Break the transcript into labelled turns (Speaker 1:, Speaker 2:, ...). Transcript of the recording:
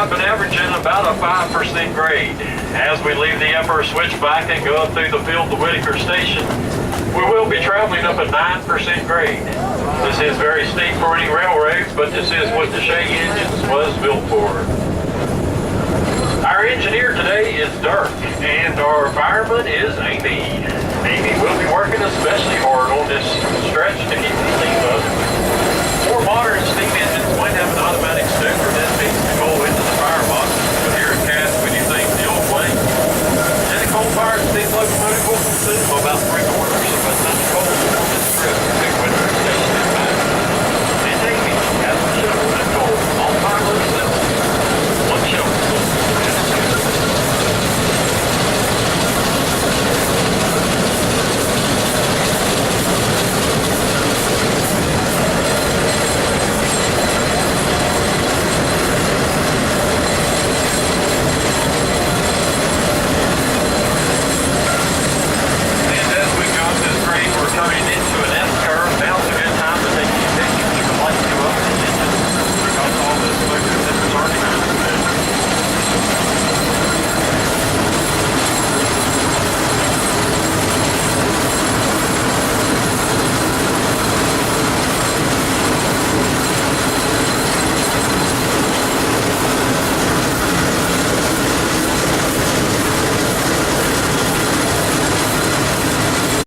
Speaker 1: I've been averaging about a 5% grade. As we leave the upper switchback and go up through the field to Whitaker Station, we will be traveling up a 9% grade. This is very steep for any railroads, but this is what the Shea engines was built for. Our engineer today is Dirk, and our fireman is Amy. Amy will be working especially hard on this stretch to keep the steam up. More modern steam engines might have an automatic stepper that makes the goal